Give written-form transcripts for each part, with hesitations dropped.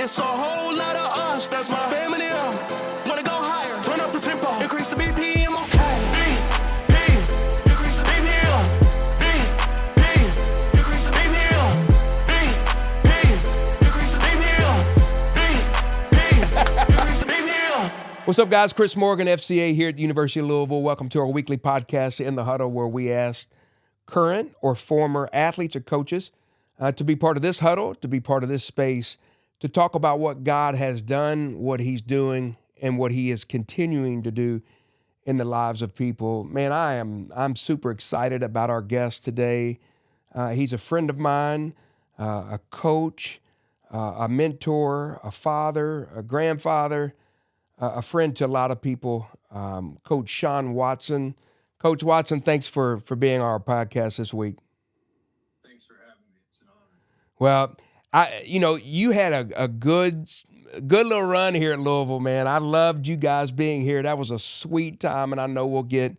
It's a whole lot of us, that's my family. Wanna go higher, turn up the tempo, increase the BPM, okay. Increase the BPM. Increase the BPM. Increase the BPM. Increase the BPM. What's up, guys? Chris Morgan, FCA here at the University of Louisville. Welcome to our weekly podcast, In the Huddle, where we ask current or former athletes or coaches to be part of this huddle, to be part of this space, to talk about what God has done, what he's doing, and what he is continuing to do in the lives of people. Man, I'm super excited about our guest today. He's a friend of mine, a coach, a mentor, a father, a grandfather, a friend to a lot of people, Coach Shawn Watson. Coach Watson, thanks for being on our podcast this week. Thanks for having me. It's an honor. Well, you had a good little run here at Louisville, man. I loved you guys being here. That was a sweet time, and I know we'll get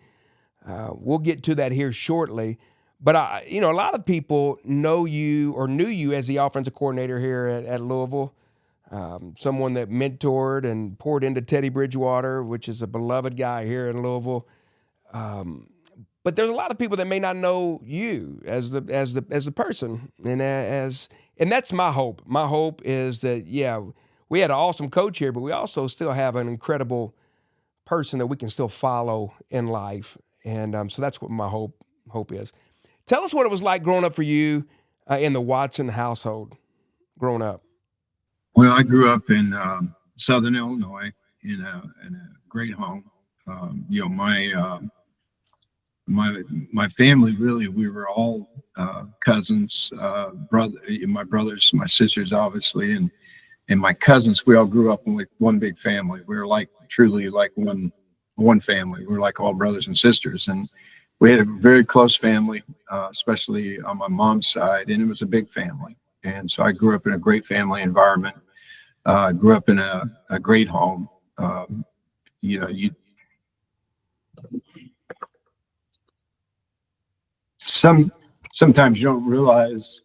to that here shortly. But a lot of people know you or knew you as the offensive coordinator here at Louisville. Someone that mentored and poured into Teddy Bridgewater, which is a beloved guy here in Louisville. But there's a lot of people that may not know you as the person, and that's my hope. My hope is that we had an awesome coach here, but we also still have an incredible person that we can still follow in life, and so that's what my hope is. Tell us what it was like growing up for you in the Watson household, growing up. Well, I grew up in Southern Illinois in a great home. My family, really, we were all cousins, my brothers, my sisters, obviously, and my cousins. We all grew up in like one big family. We were truly like one family. We were like all brothers and sisters, and we had a very close family, especially on my mom's side, and it was a big family. And so I grew up in a great family environment. Grew up in a great home. Sometimes you don't realize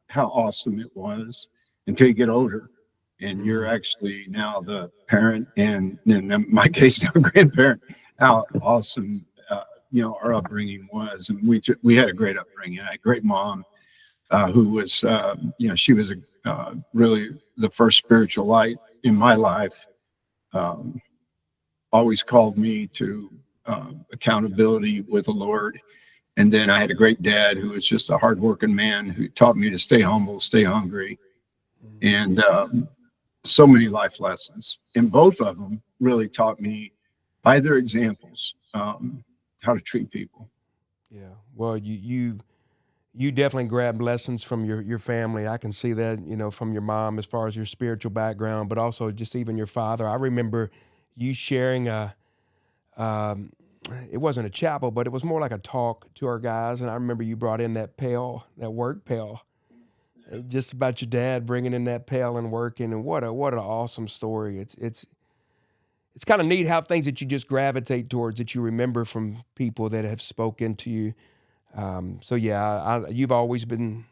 how awesome it was until you get older, and you're actually now the parent, and in my case now grandparent. How awesome our upbringing was, and we had a great upbringing. I had a great mom who was she was really the first spiritual light in my life. Always called me to accountability with the Lord. And then I had a great dad who was just a hardworking man who taught me to stay humble, stay hungry, and so many life lessons. And both of them really taught me by their examples how to treat people. Yeah, well, you definitely grabbed lessons from your family. I can see that, from your mom as far as your spiritual background, but also just even your father. I remember you sharing it wasn't a chapel, but it was more like a talk to our guys. And I remember you brought in that pail, that work pail, just about your dad bringing in that pail and working. And what an awesome story. It's kind of neat how things that you just gravitate towards, that you remember from people that have spoken to you. You've always been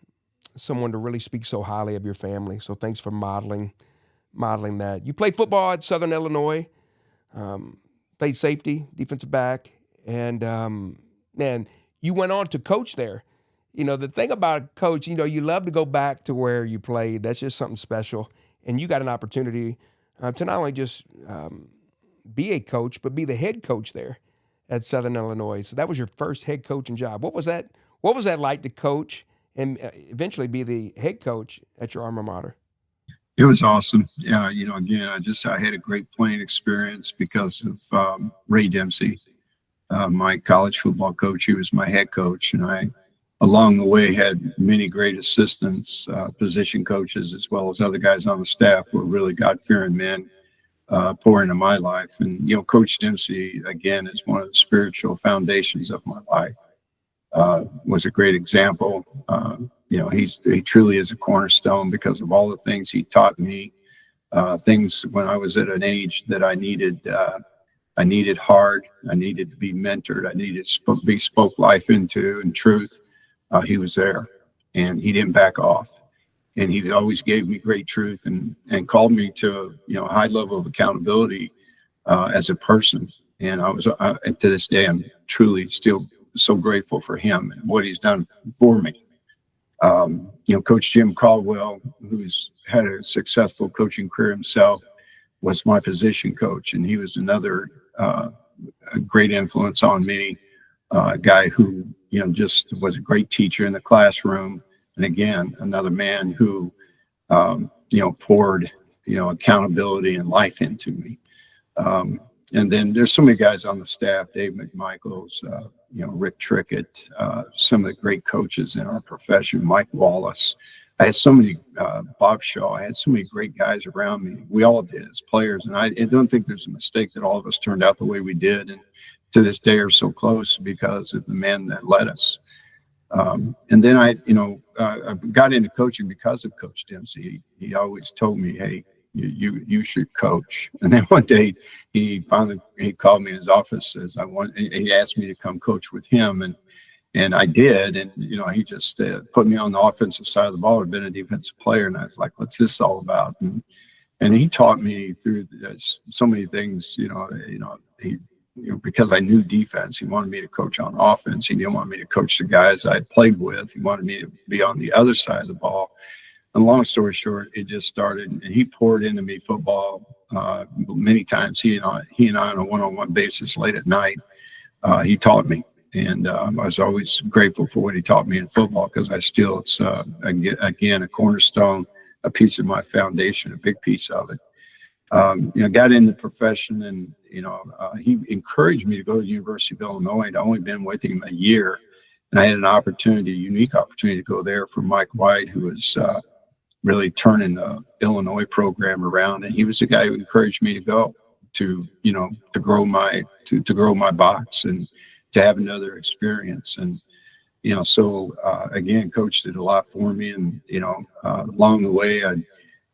someone to really speak so highly of your family. So thanks for modeling that. You played football at Southern Illinois. Played safety, defensive back, and man, you went on to coach there. The thing about coach, you love to go back to where you played. That's just something special. And you got an opportunity to not only just be a coach, but be the head coach there at Southern Illinois. So that was your first head coaching job. What was that like to coach and eventually be the head coach at your alma mater? It was awesome. Yeah, again, I had a great playing experience because of Ray Dempsey, my college football coach. He was my head coach, and I, along the way, had many great assistants, position coaches, as well as other guys on the staff who were really God-fearing men pour into my life. And, Coach Dempsey, again, is one of the spiritual foundations of my life. Was a great example. He truly is a cornerstone because of all the things he taught me, things when I was at an age that I needed hard. I needed to be mentored. I needed to be spoke life into and truth. He was there, and he didn't back off. and he always gave me great truth and called me to a high level of accountability as a person. And to this day, I'm truly still so grateful for him and what he's done for me. Coach Jim Caldwell, who's had a successful coaching career himself, was my position coach, and he was another a great influence on me. A guy who just was a great teacher in the classroom, and again, another man who poured accountability and life into me. And then there's so many guys on the staff: Dave McMichaels, Rick Trickett, some of the great coaches in our profession, Mike Wallace. I had so many, Bob Shaw. I had so many great guys around me. We all did as players, and I don't think there's a mistake that all of us turned out the way we did, and to this day are so close because of the men that led us. And then I got into coaching because of Coach Dempsey. He always told me, "Hey, you should coach." And then one day he called me in his office, he asked me to come coach with him, and I did. And he just put me on the offensive side of the ball. I'd been a defensive player, and I was like, "What's this all about?" And he taught me through so many things. Because I knew defense, he wanted me to coach on offense. He didn't want me to coach the guys I played with. He wanted me to be on the other side of the ball. And long story short, it just started, and he poured into me football many times. He and I on a one-on-one basis late at night. He taught me, and I was always grateful for what he taught me in football, because it's again a cornerstone, a piece of my foundation, a big piece of it. Got into the profession, and he encouraged me to go to the University of Illinois. I'd only been with him a year, and I had a unique opportunity to go there for Mike White, who was really turning the Illinois program around. And he was the guy who encouraged me to go to grow my box and to have another experience. And so again, Coach did a lot for me, and along the way, I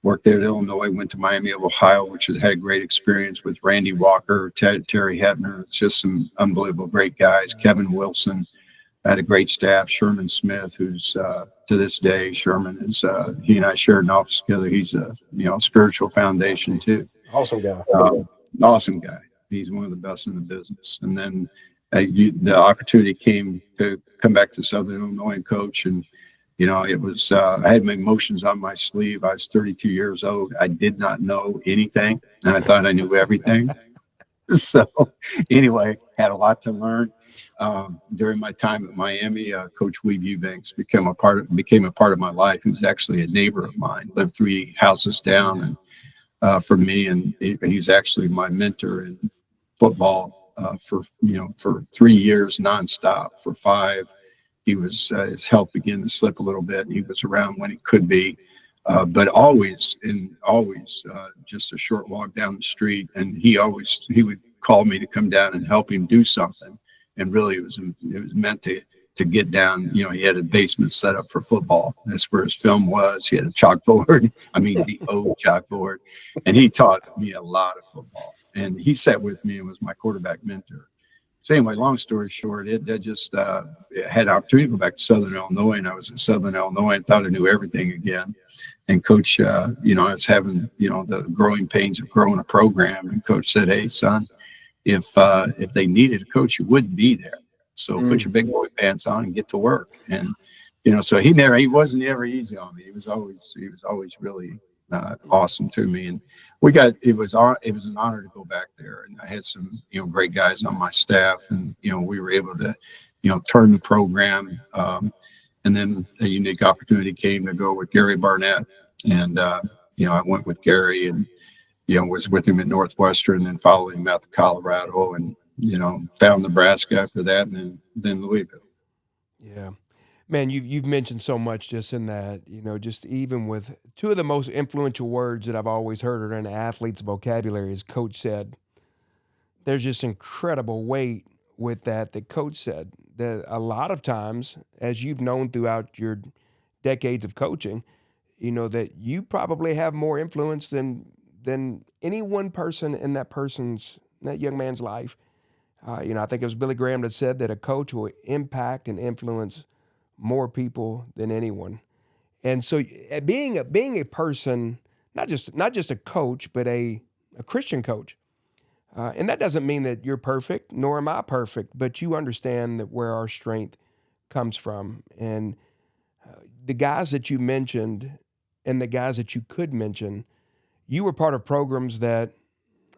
worked there at Illinois, went to Miami of Ohio, which had a great experience with Randy Walker, Terry Hebner. It's just some unbelievable great guys. Kevin Wilson. I had a great staff. Sherman Smith, who's to this day, Sherman is he and I shared an office together. He's a spiritual foundation too. Awesome guy. Awesome guy. He's one of the best in the business. And then the opportunity came to come back to Southern Illinois and coach, and it was, I had my emotions on my sleeve. I was 32 years old. I did not know anything, and I thought I knew everything. So anyway, had a lot to learn. During my time at Miami, Coach Weave Eubanks became a part of my life. He was actually a neighbor of mine, lived 3 houses down, and from me, and he's actually my mentor in football for 3 years nonstop. For 5, he was his health began to slip a little bit, and he was around when he could be, but always just a short walk down the street. And he would call me to come down and help him do something. And really, it was meant to get down. He had a basement set up for football. That's where his film was. He had a chalkboard. I mean, the old chalkboard. And he taught me a lot of football. And he sat with me and was my quarterback mentor. So anyway, long story short, I just had an opportunity to go back to Southern Illinois, and I was in Southern Illinois and thought I knew everything again. And Coach, I was having, the growing pains of growing a program. And Coach said, "Hey, son, if they needed a coach, you wouldn't be there. So put your big boy pants on and get to work." And so he wasn't ever easy on me. He was always really awesome to me. And it was an honor to go back there. And I had some great guys on my staff, and we were able to turn the program. And then a unique opportunity came to go with Gary Barnett, and I went with Gary, and was with him at Northwestern, and then followed him out to Colorado, and, found Nebraska after that, and then Louisville. Yeah. Man, you've mentioned so much just in that, just even with 2 of the most influential words that I've always heard are in an athlete's vocabulary, as Coach said. There's just incredible weight with that Coach said. That a lot of times, as you've known throughout your decades of coaching, that you probably have more influence than any one person in that young man's life. I think it was Billy Graham that said that a coach will impact and influence more people than anyone. And so being a person, not just a coach, but a Christian coach. And that doesn't mean that you're perfect, nor am I perfect, but you understand that where our strength comes from. And the guys that you mentioned and the guys that you could mention, you were part of programs that,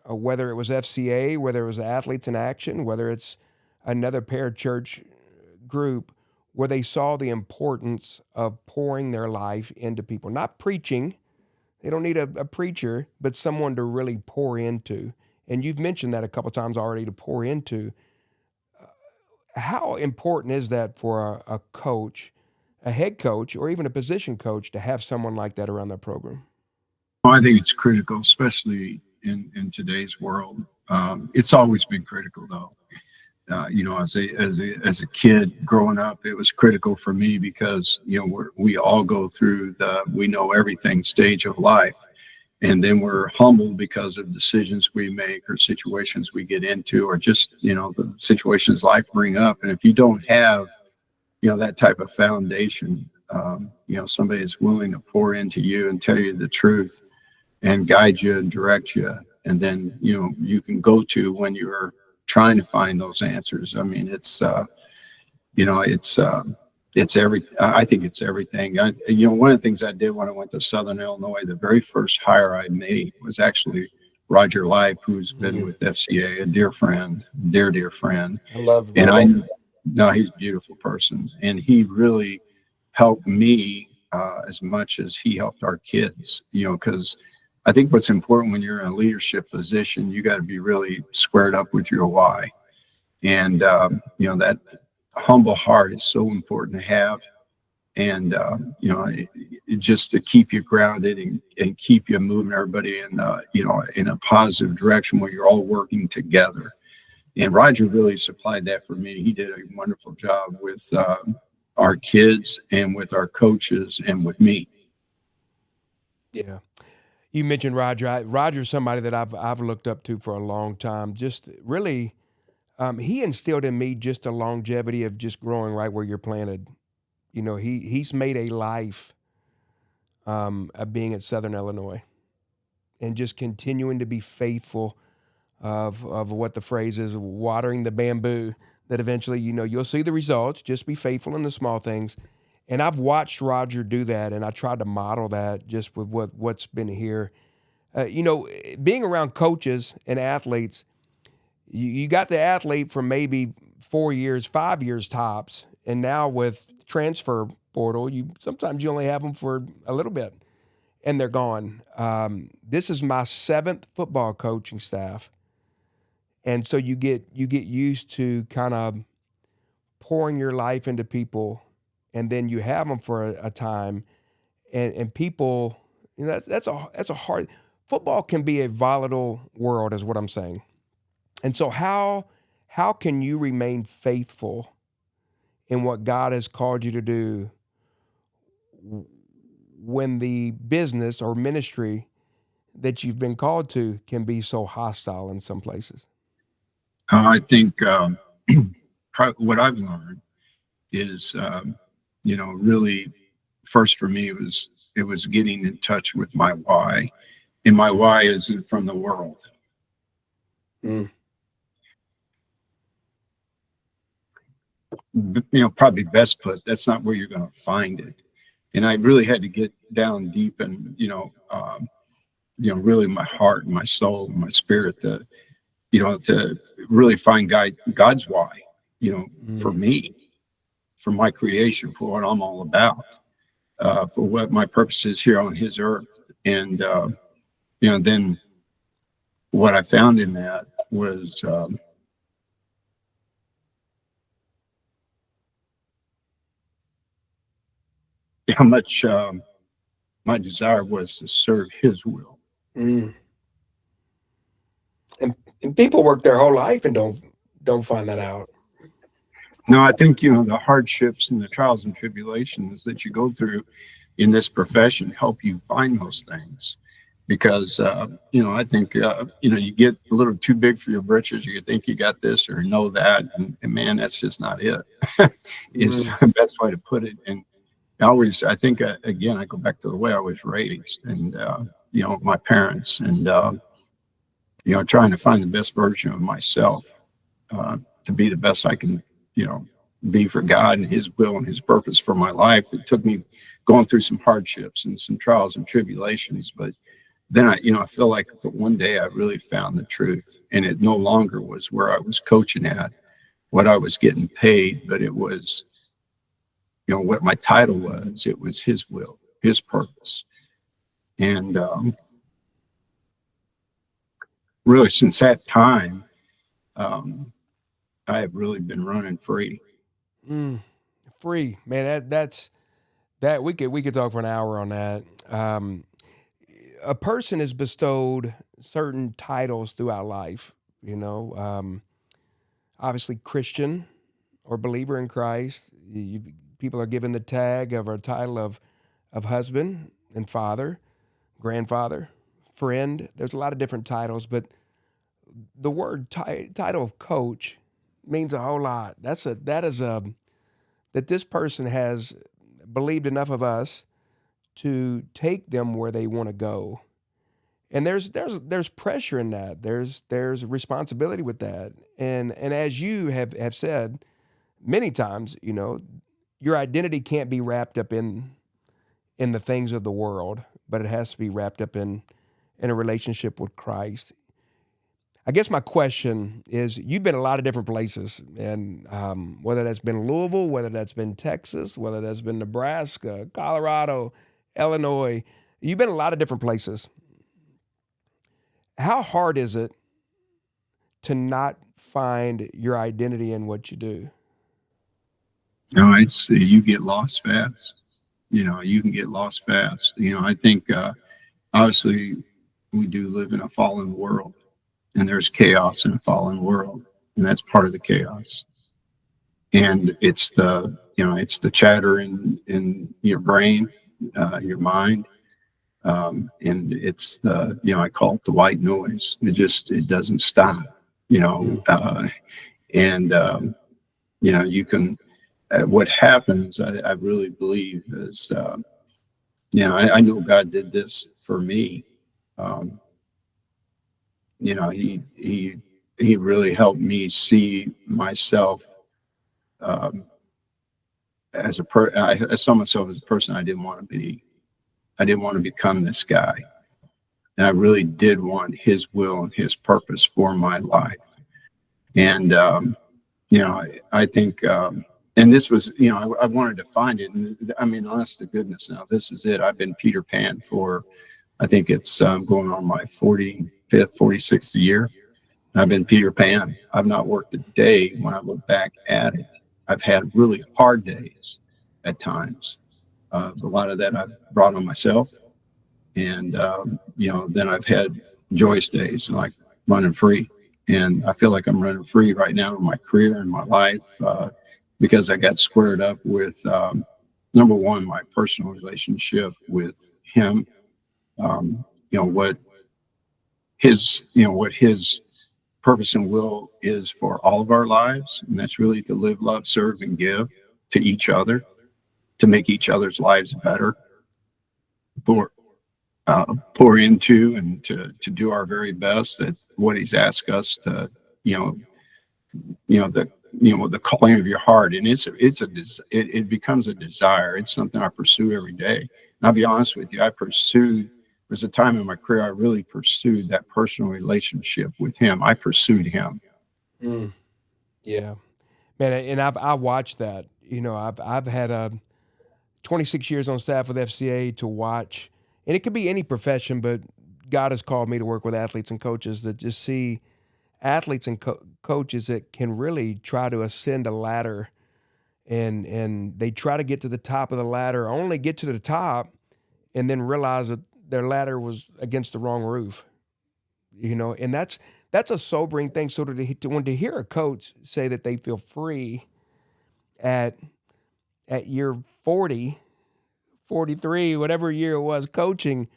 whether it was FCA, whether it was Athletes in Action, whether it's another parachurch group, where they saw the importance of pouring their life into people, not preaching. They don't need a preacher, but someone to really pour into. And you've mentioned that a couple times already, to pour into. How important is that for a coach, a head coach, or even a position coach to have someone like that around their program? Well, I think it's critical, especially in today's world. It's always been critical, though. As a kid growing up, it was critical for me because we all go through the we know everything stage of life, and then we're humbled because of decisions we make or situations we get into, or just the situations life bring up. And if you don't have that type of foundation, somebody is willing to pour into you and tell you the truth and guide you and direct you, and then you can go to when you're trying to find those answers. I mean, it's I think it's everything. One of the things I did when I went to Southern Illinois, the very first hire I made was actually Roger Lipe, who's been with FCA, a dear friend, dear friend. I love him. No, he's a beautiful person, and he really helped me as much as he helped our kids. Because I think what's important when you're in a leadership position, you got to be really squared up with your why, and that humble heart is so important to have, and just to keep you grounded and keep you moving everybody in a positive direction where you're all working together. And Roger really supplied that for me. He did a wonderful job with our kids and with our coaches and with me. Yeah. You mentioned Roger. Roger's somebody that I've looked up to for a long time. Just really, he instilled in me just a longevity of just growing right where you're planted. He's made a life of being at Southern Illinois and just continuing to be faithful of what the phrase is, watering the bamboo, that eventually, you'll see the results. Just be faithful in the small things. And I've watched Roger do that, and I tried to model that just with what's been here. Being around coaches and athletes, you got the athlete for maybe 4 years, 5 years tops, and now with transfer portal, sometimes you only have them for a little bit, and they're gone. This is my 7th football coaching staff, and so you get used to kind of pouring your life into people, and then you have them for a time, and people, that's a hard. Football can be a volatile world, is what I'm saying. And so how can you remain faithful in what God has called you to do when the business or ministry that you've been called to can be so hostile in some places? I think what I've learned is, really, first for me, it was getting in touch with my why, and my why isn't from the world. Probably best put, that's not where you're going to find it. And I really had to get down deep and, really my heart and my soul and my spirit to really find God's why, for me, for my creation, for what I'm all about, for what my purpose is here on his earth. And, then what I found in that was, how much my desire was to serve his will. And people work their whole life and don't find that out. No, I think, the hardships and the trials and tribulations that you go through in this profession help you find those things. Because, I think, you get a little too big for your britches. You think you got this or know that. And man, that's just not it. It's the best way to put it. And I think, again, I go back to the way I was raised and, my parents and, trying to find the best version of myself, to be the best I can, be for God and his will and his purpose for my life. It took me going through some hardships and some trials and tribulations, but then I feel like the one day I really found the truth, and it no longer was where I was coaching at, what I was getting paid, but it was, what my title was. It was his will, his purpose. And really, since that time, I have really been running free. Free, man. That's that we could talk for an hour on that. A person is bestowed certain titles throughout life. Obviously Christian or believer in Christ. People are given the tag of a title of husband and father, grandfather, friend. There's a lot of different titles, but the word title of coach means a whole lot. That this person has believed enough of us to take them where they want to go. And there's pressure in that. There's responsibility with that. And as you have said many times, your identity can't be wrapped up in the things of the world, but it has to be wrapped up in a relationship with Christ. I guess my question is, you've been a lot of different places, and whether that's been Louisville, whether that's been Texas, whether that's been Nebraska, Colorado, Illinois, you've been a lot of different places. How hard is it to not find your identity in what you do? It's you get lost fast. You can get lost fast. I think obviously we do live in a fallen world, and there's chaos in a fallen world, and that's part of the chaos. And it's the chatter in your brain, your mind, and it's I call it the white noise. It doesn't stop. And you can. What happens, I really believe, is I know God did this for me. He really helped me see myself I saw myself as a person I didn't want to be. I didn't want to become this guy, and I really did want his will and his purpose for my life. And I think, and this was, I wanted to find it. And I mean, honest to goodness, now this is it. I've been Peter Pan for, I think it's going on my 45th, 46th year. I've been Peter Pan. I've not worked a day when I look back at it. I've had really hard days at times. A lot of that I've brought on myself. And, then I've had joyous days like running free. And I feel like I'm running free right now in my career and my life because I got squared up with, number one, my personal relationship with him. What his purpose and will is for all of our lives. And that's really to live, love, serve, and give to each other, to make each other's lives better, pour into and to do our very best at what he's asked us to, the calling of your heart. And it becomes a desire. It's something I pursue every day. And I'll be honest with you, there's a time in my career I really pursued that personal relationship with him. I pursued him. Yeah, man, and I watched that. I've had 26 years on staff with FCA to watch, and it could be any profession, but God has called me to work with athletes and coaches that just see athletes and coaches that can really try to ascend a ladder, and they try to get to the top of the ladder, only get to the top, and then realize that their ladder was against the wrong roof, and that's a sobering thing. So to hear a coach say that they feel free at year 40, 43, whatever year it was coaching,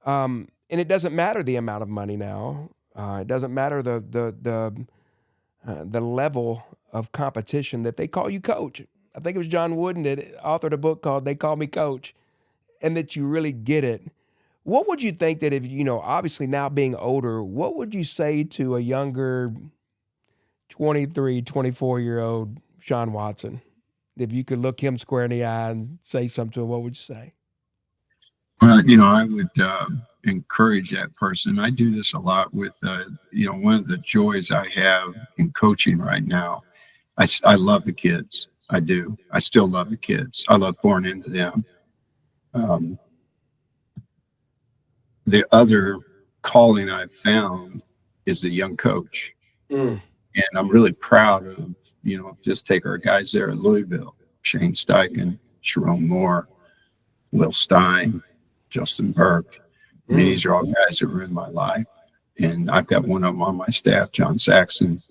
and it doesn't matter the amount of money now. It doesn't matter the level of competition that they call you coach. I think it was John Wooden that authored a book called "They Call Me Coach," and that you really get it. What would you think that if obviously now being older, what would you say to a younger 23, 24-year-old Shawn Watson? If you could look him square in the eye and say something to him, what would you say? Well, I would encourage that person. I do this a lot with, one of the joys I have in coaching right now. I love the kids. I do. I still love the kids. I love pouring into them. The other calling I've found is the young coach. And I'm really proud of, just take our guys there at Louisville, Shane Steichen, Sharon Moore, Will Stein, Justin Burke. I mean, these are all guys that were in my life. And I've got one of them on my staff, John Saxon.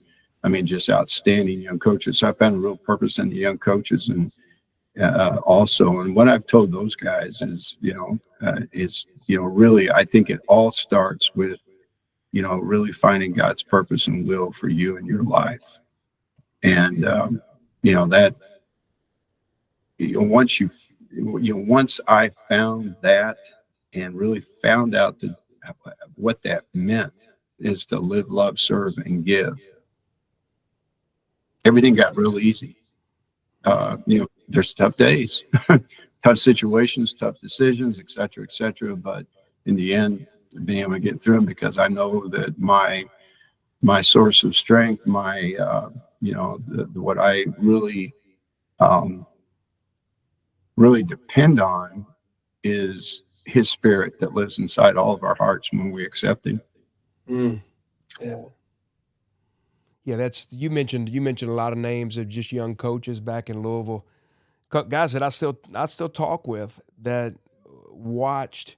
I mean, just outstanding young coaches. So I found a real purpose in the young coaches. And also, and what I've told those guys is, really, I think it all starts with, really finding God's purpose and will for you in your life. And, that, once I found that and really found out what that meant is to live, love, serve, and give, everything got real easy. There's tough days, tough situations, tough decisions, et cetera, but in the end, being able to get through them, because I know that my source of strength, what I really depend on is His Spirit that lives inside all of our hearts when we accept Him. Yeah, that's you mentioned a lot of names of just young coaches back in Louisville, guys that I still talk with that watched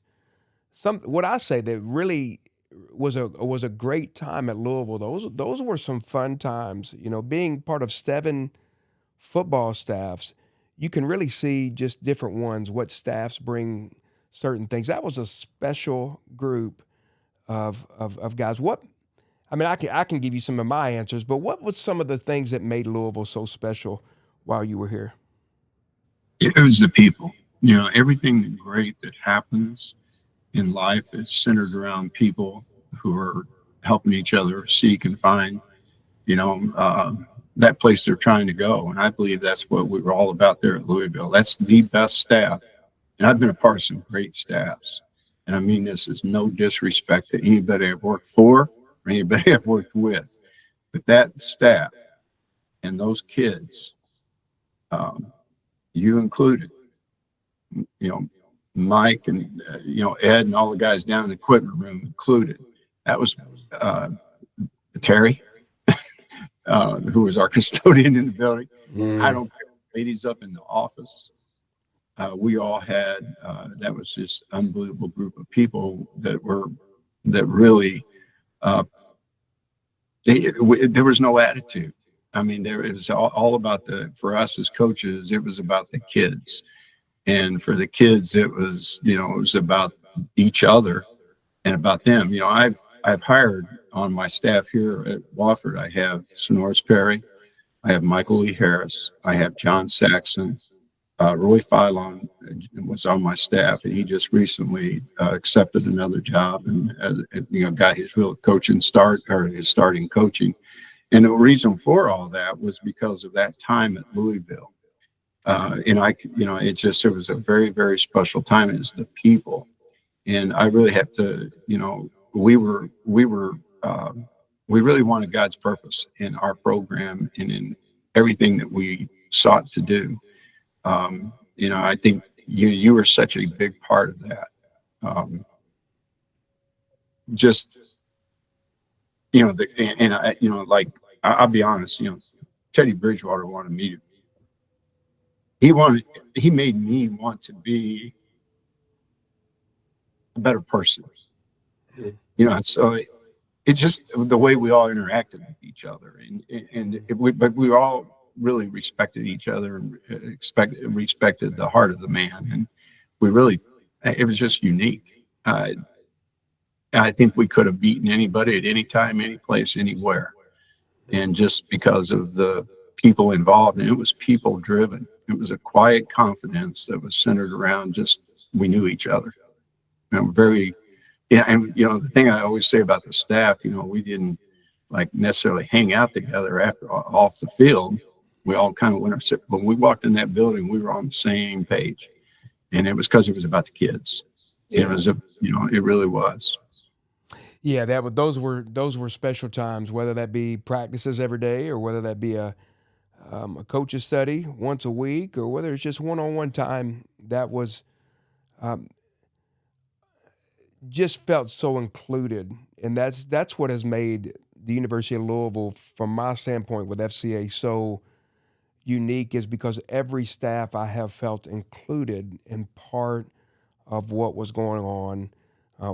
what I say that really was a great time at Louisville. Those were some fun times. Being part of 7 football staffs, you can really see just different ones, what staffs bring certain things. That was a special group of guys. I can give you some of my answers, but what was some of the things that made Louisville so special while you were here? It was the people. Everything great that happens in life is centered around people who are helping each other seek and find, that place they're trying to go. And I believe that's what we were all about there at Louisville. That's the best staff. And I've been a part of some great staffs. And I mean this is no disrespect to anybody I've worked for or anybody I've worked with. But that staff and those kids, you included, Mike and, Ed and all the guys down in the equipment room included. That was Terry, who was our custodian in the building. I don't care. Ladies up in the office. We all had, that was just unbelievable group of people that really, there was no attitude. I mean, it was all about for us as coaches, it was about the kids. And for the kids, it was about each other and about them. I've hired on my staff here at Wofford, I have Sonoris Perry, I have Michael Lee Harris, I have John Saxon, Roy Philon was on my staff, and he just recently accepted another job and got his real coaching start, or his starting coaching. And the reason for all that was because of that time at Louisville. And it was a very, very special time. It's the people. And I really have to, we really wanted God's purpose in our program and in everything that we sought to do. I think you were such a big part of that. I'll be honest, Teddy Bridgewater wanted me to. He made me want to be a better person. So it's just the way we all interacted with each other, but we all really respected each other and respected the heart of the man, and it was just unique. I think we could have beaten anybody at any time, any place, anywhere, and just because of the people involved, and it was people driven. It was a quiet confidence that was centered around just we knew each other. And very, yeah. And the thing I always say about the staff, we didn't like necessarily hang out together after off the field. We all kind of went our separate. But when we walked in that building, we were on the same page, and it was because it was about the kids. It was it really was. Yeah, those were special times, whether that be practices every day or whether that be a coach's study once a week or whether it's just one-on-one time. That was um, just felt so included, and that's what has made the University of Louisville, from my standpoint, with FCA so unique, is because every staff I have felt included and part of what was going on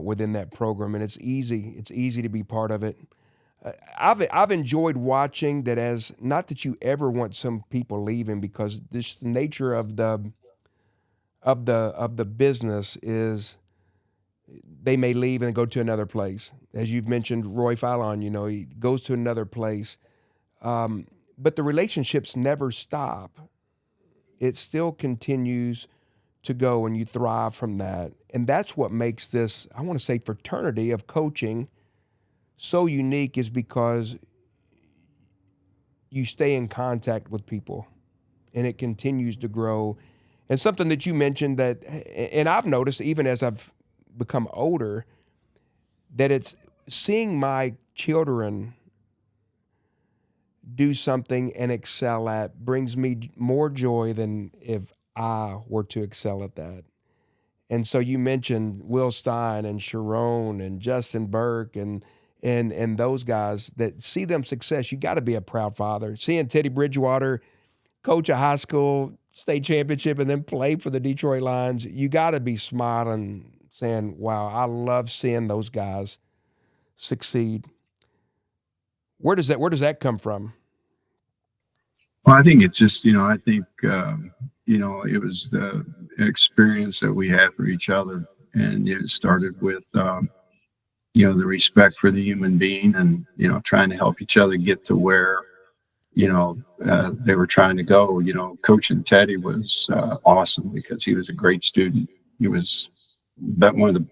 within that program, and it's easy to be part of it. I've enjoyed watching that. As not that you ever want some people leaving, because this nature of the business is they may leave and go to another place. As you've mentioned, Roy Fallon, he goes to another place, but the relationships never stop. It still continues to go, and you thrive from that. And that's what makes this, I want to say, fraternity of coaching so unique, is because you stay in contact with people and it continues to grow. And something that you mentioned that, and I've noticed even as I've become older, that it's seeing my children do something and excel at brings me more joy than if I were to excel at that. And so you mentioned Will Stein and Sharon and Justin Burke and those guys that see them success. You got to be a proud father. Seeing Teddy Bridgewater coach a high school state championship and then play for the Detroit Lions, you got to be smiling, saying, "Wow, I love seeing those guys succeed." Where does that come from? Well, I think it's just, I think, it was the experience that we had for each other. And it started with, the respect for the human being and, trying to help each other get to where, they were trying to go. Coaching Teddy was awesome because he was a great student. He was one of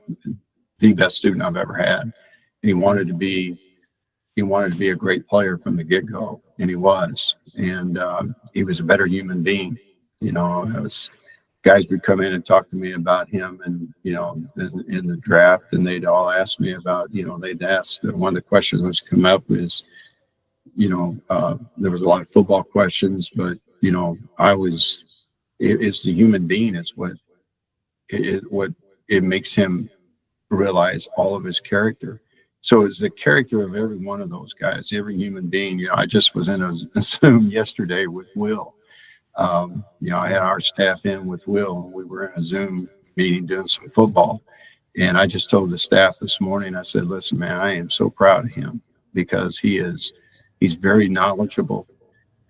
the best student I've ever had. He wanted to be a great player from the get-go, and he was. And he was a better human being. I was guys would come in and talk to me about him, and in the draft, and they'd all ask me about, they'd ask, one of the questions that's come up is, there was a lot of football questions, but I was, it's the human being is what it makes him realize all of his character. So it's the character of every one of those guys, every human being. I just was in a Zoom yesterday with Will. I had our staff in with Will, and we were in a Zoom meeting doing some football. And I just told the staff this morning, I said, "Listen, man, I am so proud of him because he's very knowledgeable,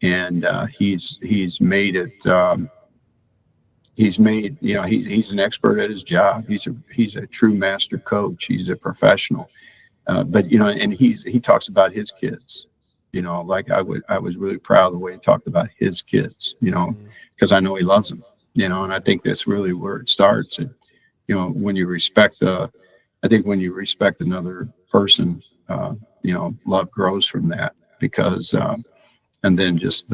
and he's made it. He's an expert at his job. He's a true master coach. He's a professional." But and he talks about his kids, like I was really proud of the way he talked about his kids, because I know he loves them, and I think that's really where it starts. And, when you respect, I think when you respect another person, love grows from that because, and then just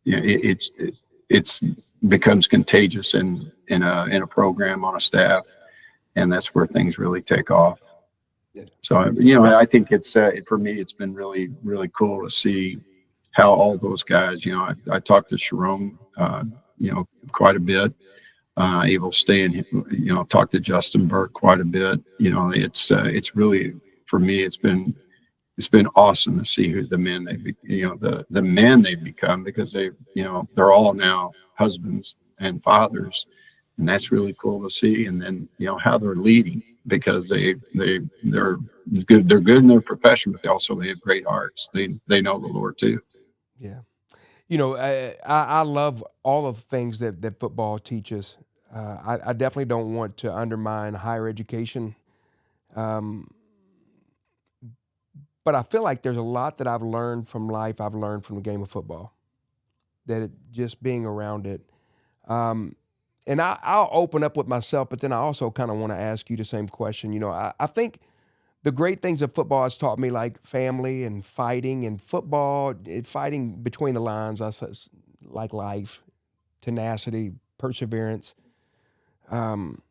it's becomes contagious in a program on a staff, and that's where things really take off. So, I think it's for me, it's been really, really cool to see how all those guys, I talked to Sharon, quite a bit, able to stay and, talk to Justin Burke quite a bit. It's really, for me, it's been awesome to see who the men the men they've become, because they're all now husbands and fathers, and that's really cool to see. And then, how they're leading, because they're good. They're good in their profession, but they have great hearts. They know the Lord too. Yeah. I love all of the things that football teaches. I definitely don't want to undermine higher education, um, but I feel like there's a lot that I've learned from life. I've learned from the game of football. That just being around it. And I'll open up with myself, but then I also kind of want to ask you the same question. I think the great things of football has taught me, like family and fighting, and football, fighting between the lines, like life, tenacity, perseverance. Um,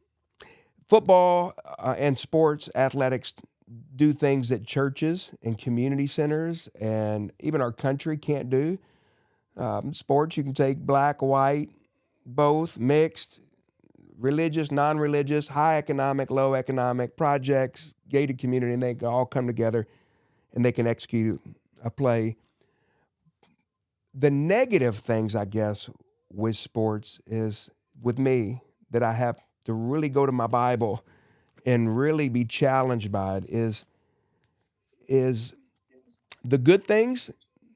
Football and sports, athletics do things that churches and community centers and even our country can't do. Sports, you can take black, white, both, mixed, religious, non-religious, high economic, low economic, projects, gated community, and they can all come together and they can execute a play. The negative things, I guess, with sports is, with me, that I have to really go to my Bible and really be challenged by it is the good things.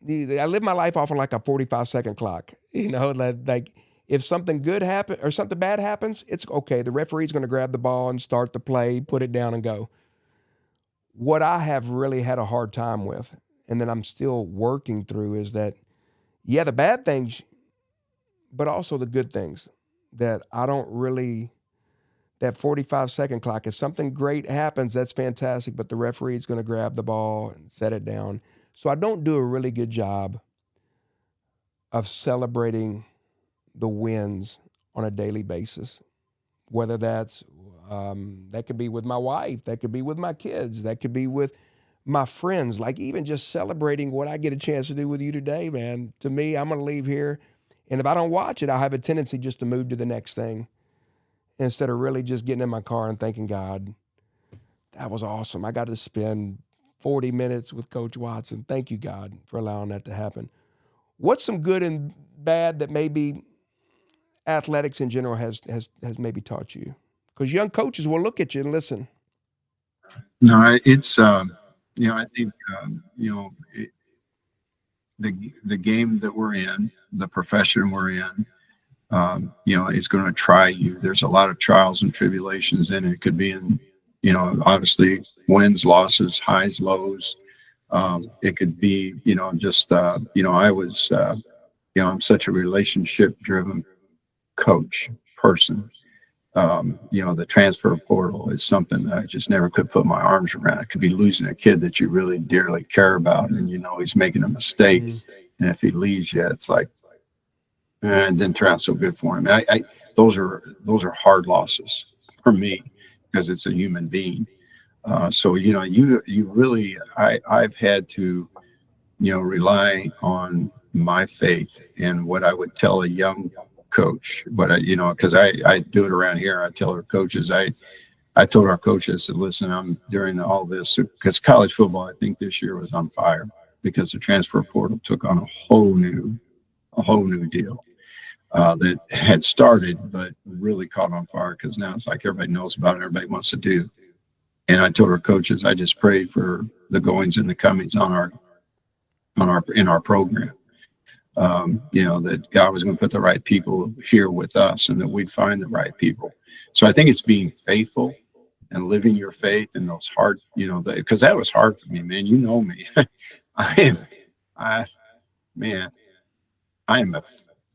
I live my life off of like a 45-second clock. Like if something good happens or something bad happens, it's okay. The referee's going to grab the ball and start the play, put it down and go. What I have really had a hard time with, and that I'm still working through, is that, yeah, the bad things, but also the good things that I don't really, that 45-second clock, if something great happens, that's fantastic, but the referee's going to grab the ball and set it down. So I don't do a really good job of celebrating the wins on a daily basis, whether that's that could be with my wife, that could be with my kids, that could be with my friends, like even just celebrating what I get a chance to do with you today, man. To me, I'm going to leave here, and if I don't watch it, I have a tendency just to move to the next thing instead of really just getting in my car and thanking God, that was awesome. I got to spend 40 minutes with Coach Watson. Thank you, God, for allowing that to happen. What's some good and bad that maybe athletics in general has maybe taught you? Because young coaches will look at you and listen. No, it's I think the game that we're in, the profession we're in, is going to try you. There's a lot of trials and tribulations in it. It could be in, obviously wins, losses, highs, lows. It could be, I was, I'm such a relationship driven coach person. The transfer portal is something that I just never could put my arms around. It could be losing a kid that you really dearly care about, and he's making a mistake, and if he leaves you, it's like, and it didn't turn out so good for him. Those are hard losses for me because it's a human being. So you really, I've had to rely on my faith and what I would tell a young coach, but because I do it around here. I tell our coaches, I told our coaches, I said, listen, I'm during all this, because college football, I think this year was on fire because the transfer portal took on a whole new deal that had started, but really caught on fire because now it's like everybody knows about it, everybody wants to do. And I told our coaches, I just prayed for the goings and the comings in our program. That God was going to put the right people here with us and that we'd find the right people. So I think it's being faithful and living your faith in those hard, because that was hard for me, man. You know me.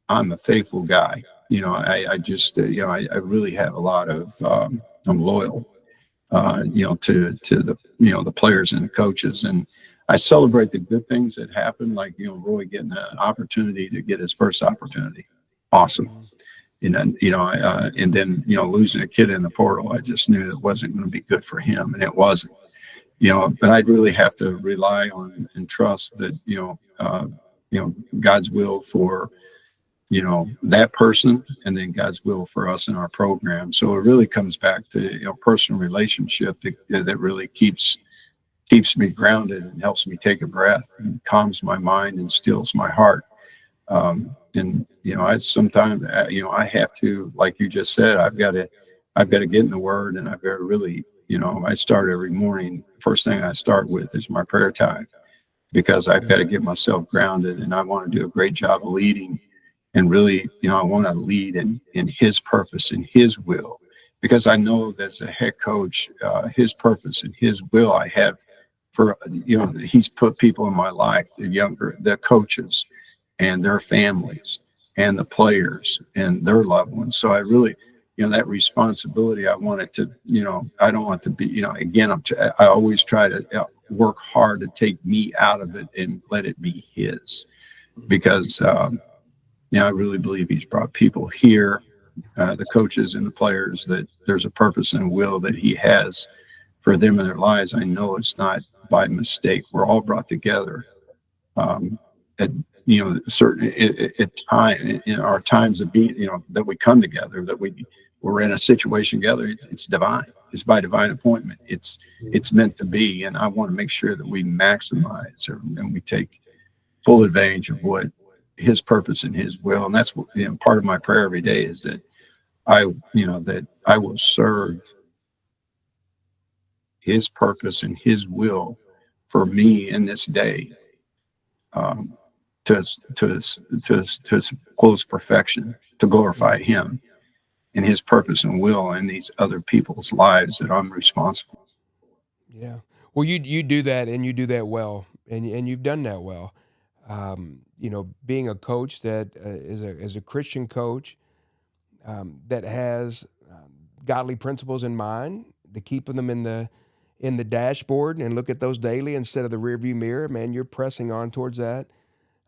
I'm a faithful guy. I just, I really have a lot of, I'm loyal, to the players and the coaches. And I celebrate the good things that happen, like, Roy getting an opportunity to get his first opportunity. Awesome. And then, losing a kid in the portal, I just knew it wasn't going to be good for him. And it wasn't, but I'd really have to rely on and trust that, God's will for, that person, and then God's will for us in our program. So it really comes back to, personal relationship that really keeps me grounded and helps me take a breath and calms my mind and stills my heart. I sometimes, I have to, like you just said, I've got to get in the Word, and I've got to really, I start every morning. First thing I start with is my prayer time, because I've got to get myself grounded, and I want to do a great job of leading, and really, I want to lead in His purpose and His will, because I know that as a head coach, His purpose and His will I have. For He's put people in my life, the coaches and their families, and the players and their loved ones. So I really, that responsibility, I want it to, I don't want to be, again, I always try to work hard to take me out of it and let it be his, because, I really believe he's brought people here, the coaches and the players, that there's a purpose and will that he has for them in their lives. I know it's not by mistake. We're all brought together at certain at time in our times of being, that we come together, that we're in a situation together. It's divine. It's by divine appointment. It's meant to be, and I want to make sure that we maximize and we take full advantage of what his purpose and his will. And that's what, part of my prayer every day is that that I will serve his purpose and his will for me in this day, to its close perfection, to glorify him and his purpose and will in these other people's lives that I'm responsible for. Yeah. Well, you do that, and you do that well, and you've done that well. Being a coach that is a Christian coach, that has godly principles in mind, to keep them in the dashboard and look at those daily instead of the rearview mirror. Man, you're pressing on towards that.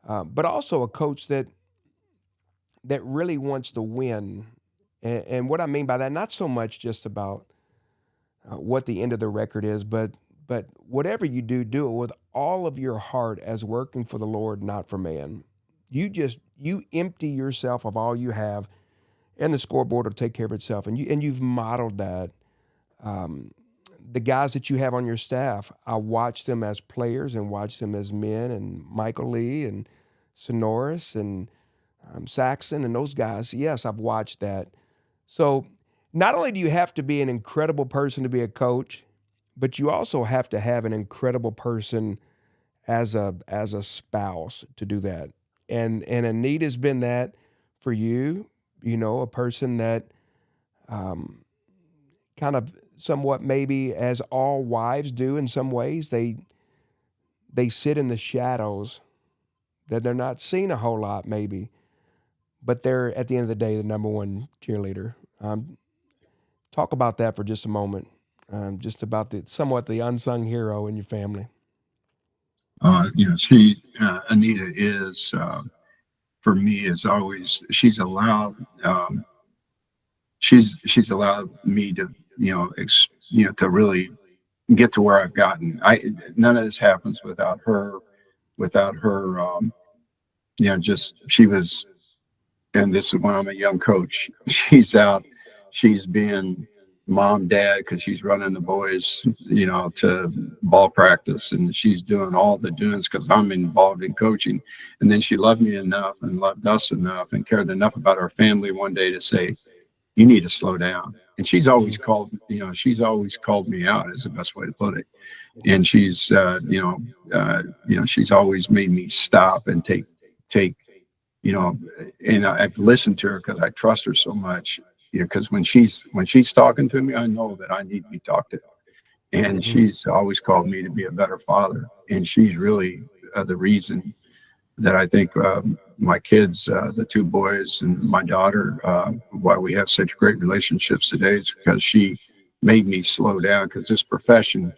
But also a coach that really wants to win. And what I mean by that, not so much just about what the end of the record is, but whatever you do, do it with all of your heart as working for the Lord, not for man. You empty yourself of all you have, and the scoreboard will take care of itself. And you've modeled that. The guys that you have on your staff, I watch them as players and watch them as men, and Michael Lee and Sonoris and Saxon and those guys. Yes, I've watched that. So not only do you have to be an incredible person to be a coach, but you also have to have an incredible person as a spouse to do that. And Anita's been that for you, a person that kind of somewhat, maybe as all wives do in some ways, they sit in the shadows, that they're not seen a whole lot maybe, but they're at the end of the day the number one cheerleader. Talk about that for just a moment. Just about the somewhat the unsung hero in your family. Anita is, for me, is always, she's allowed me to, to really get to where I've gotten. None of this happens without her, just, she was, and this is when I'm a young coach, she's out, she's being mom, dad, because she's running the boys, to ball practice, and she's doing all the doings because I'm involved in coaching. And then she loved me enough and loved us enough and cared enough about our family one day to say, you need to slow down. And she's always called me out, is the best way to put it. And she's, she's always made me stop and take, and I've listened to her because I trust her so much. Because when she's talking to me, I know that I need to be talked to. And she's always called me to be a better father. And she's really the reason that I think my kids, the two boys and my daughter, why we have such great relationships today, is because she made me slow down. Because this profession,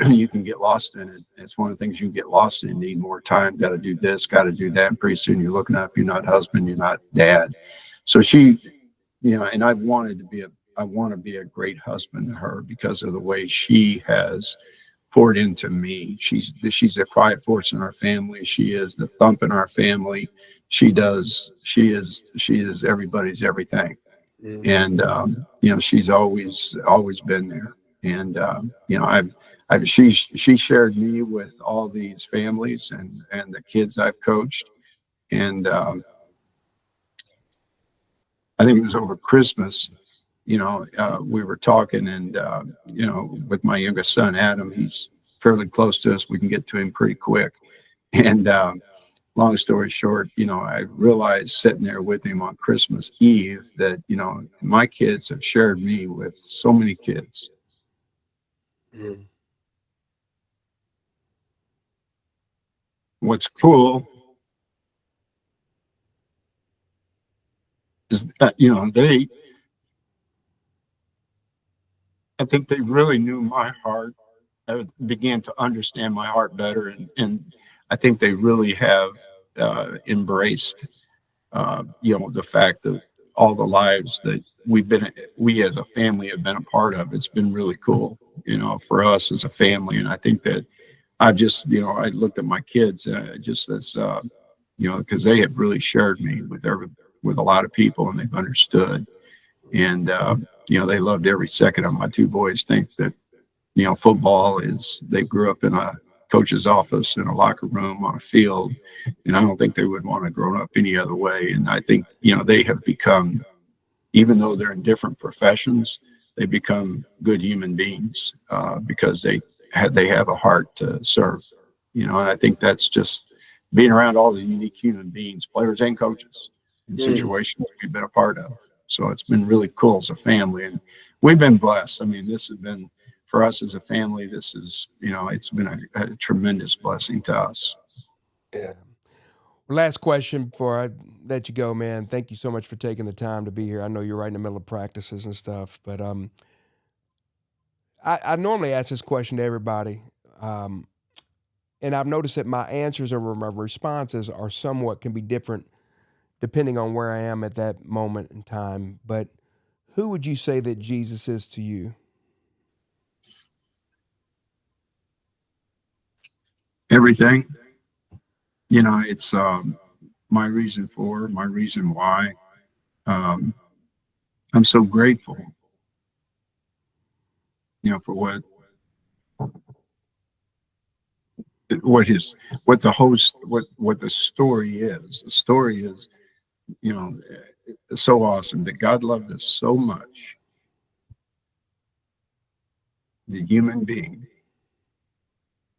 you can get lost in it. It's one of the things you can get lost in. Need more time. Got to do this. Got to do that. And pretty soon you're looking up. You're not husband. You're not dad. So she, and I want to be a great husband to her because of the way she has poured into me. She's a quiet force in our family. She is the thump in our family. She is everybody's everything. And she's always been there. And she shared me with all these families and the kids I've coached. And I think it was over Christmas, we were talking, and with my youngest son, Adam, he's fairly close to us. We can get to him pretty quick. And long story short, I realized sitting there with him on Christmas Eve that, my kids have shared me with so many kids. What's cool You know, I think they really knew my heart, began to understand my heart better, and I think they really have embraced, you know, the fact that all the lives that we as a family have been a part of. It's been really cool, you know, for us as a family, and I think that I just, you know, I looked at my kids just as, you know, because they have really shared me with a lot of people, and they've understood, and you know, they loved every second of. My two boys think that, you know, football is, they grew up in a coach's office, in a locker room, on a field, and I don't think they would want to grow up any other way. And I think, you know, they have become, even though they're in different professions, they become good human beings because they have a heart to serve, you know. And I think that's just being around all the unique human beings, players and coaches, in situations we've been a part of. So it's been really cool as a family, and we've been blessed. I mean, this has been, for us as a family, this is, you know, it's been a tremendous blessing to us. Yeah. Last question before I let you go, man. Thank you so much for taking the time to be here. I know you're right in the middle of practices and stuff, but I normally ask this question to everybody, um, and I've noticed that my answers or my responses are somewhat can be different depending on where I am at that moment in time. But who would you say that Jesus is to you? Everything, you know, it's my reason why. Um, I'm so grateful, you know, for what his what the host what the story is. The story is, you know, so awesome that God loved us so much, the human being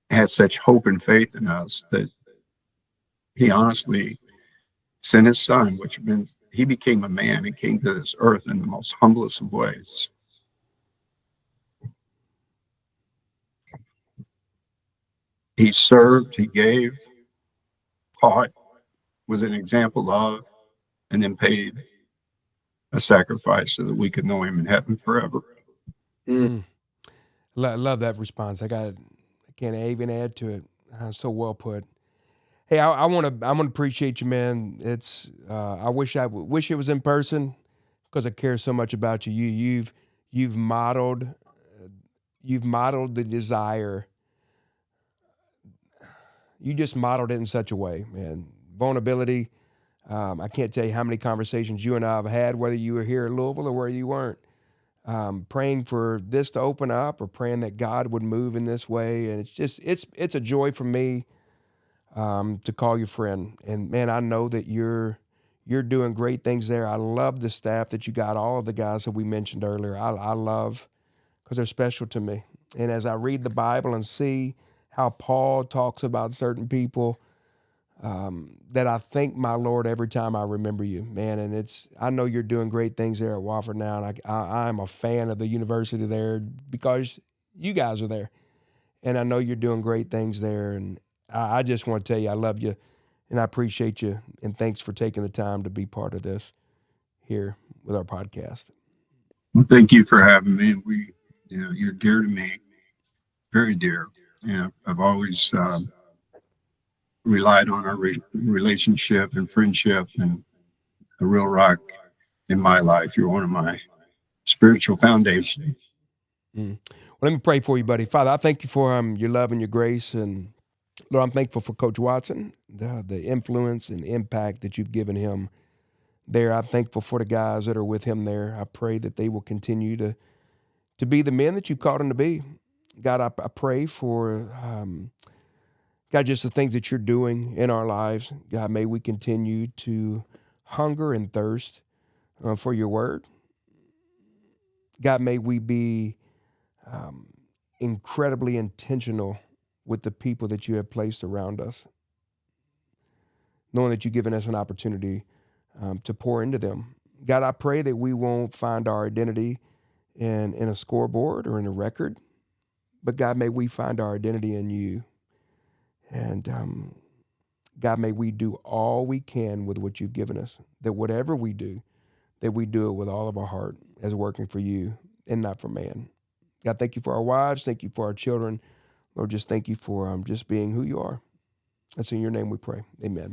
has such hope and faith in us, that he honestly sent his son, which means he became a man and came to this earth in the most humblest of ways. He served, he gave, taught, was an example of, and then paid a sacrifice so that we could know him in heaven forever. Mm. Love that response. I can't even add to it. So well put. Hey, I want to appreciate you, man. It's I wish it was in person because I care so much about you. You've modeled you've modeled the desire. You just modeled it in such a way, man. Vulnerability. I can't tell you how many conversations you and I have had, whether you were here in Louisville or where you weren't, praying for this to open up or praying that God would move in this way. And it's a joy for me to call you friend. And man, I know that you're doing great things there. I love the staff that you got, all of the guys that we mentioned earlier. I love because they're special to me. And as I read the Bible and see how Paul talks about certain people, that I thank my Lord every time I remember you, man. And I know you're doing great things there at Wofford now, and I'm a fan of the university there because you guys are there, and I know you're doing great things there. And I just want to tell you I love you, and I appreciate you, and thanks for taking the time to be part of this here with our podcast. Well, thank you for having me. You know, you're dear to me, very dear. You know, I've always relied on our relationship and friendship, and a real rock in my life. You're one of my spiritual foundation. Mm. Well, let me pray for you, buddy. Father, I thank you for your love and your grace, and Lord, I'm thankful for Coach Watson, the influence and impact that you've given him there. I'm thankful for the guys that are with him there. I pray that they will continue to be the men that you've called them to be. God, I pray for God, just the things that you're doing in our lives. God, may we continue to hunger and thirst for your word. God, may we be um, incredibly intentional with the people that you have placed around us, knowing that you've given us an opportunity to pour into them. God, I pray that we won't find our identity in a scoreboard or in a record, but God, may we find our identity in you. And God, may we do all we can with what you've given us, that whatever we do, that we do it with all of our heart as working for you and not for man. God, thank you for our wives. Thank you for our children. Lord, just thank you for just being who you are. That's in your name we pray. Amen.